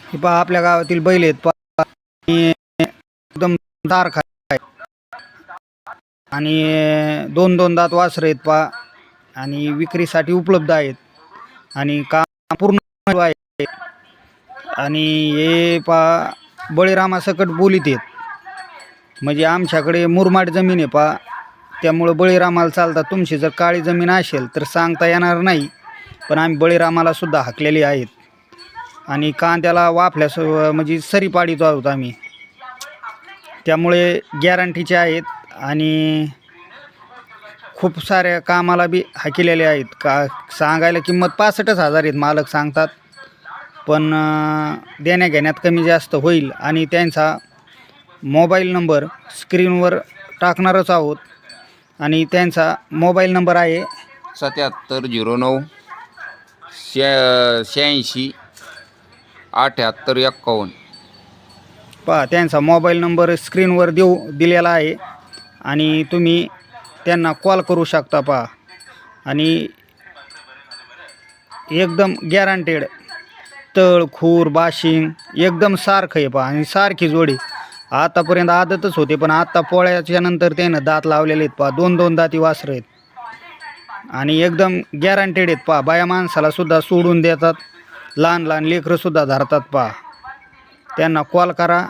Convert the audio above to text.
हे पहा आपल्या गावातील बैल आहेत पहा, एकदम दार खाय आणि दोन दोन दात वासरं आहेत पहा आणि विक्रीसाठी उपलब्ध आहेत आणि काम पूर्ण आहे आणि हे पहा बळीरामासकट बोलीत आहेत म्हणजे आमच्याकडे मुरमाड जमीन आहे पहा त्यामुळं बळीरामाला चालतात. तुमची जर काळी जमीन असेल तर सांगता येणार नाही पण आम्ही बळीरामाला सुद्धा हाकलेली आहेत आणि कांद्याला वाफल्यास म्हणजे सरी पाडितो आहोत आम्ही त्यामुळे गॅरंटीचे आहेत आणि खूप साऱ्या कामाला बी हाकिलेले आहेत का सांगायला किंमत 65,000 आहेत मालक सांगतात पण देण्या घेण्यात कमी जास्त होईल आणि त्यांचा मोबाईल नंबर स्क्रीनवर टाकणारच आहोत आणि त्यांचा मोबाईल नंबर आहे 7709 86 78 51. पहा त्यांचा मोबाईल नंबर स्क्रीनवर दिलेला आहे आणि तुम्ही त्यांना कॉल करू शकता पहा आणि एकदम गॅरंटेड तळ खूर बाशिंग एकदम सारखं आहे पहा आणि सारखी जोडी आतापर्यंत आदतच होते पण आता पोळ्याच्या नंतर त्यानं दात लावलेले आहेत पहा दोन दोन दाती वासरं आहेत आणि एकदम गॅरंटेड आहेत पहा बाया माणसाला सुद्धा सोडून देतात लहान लहान लेकरंसुद्धा धरतात पहा त्यांना कॉल करा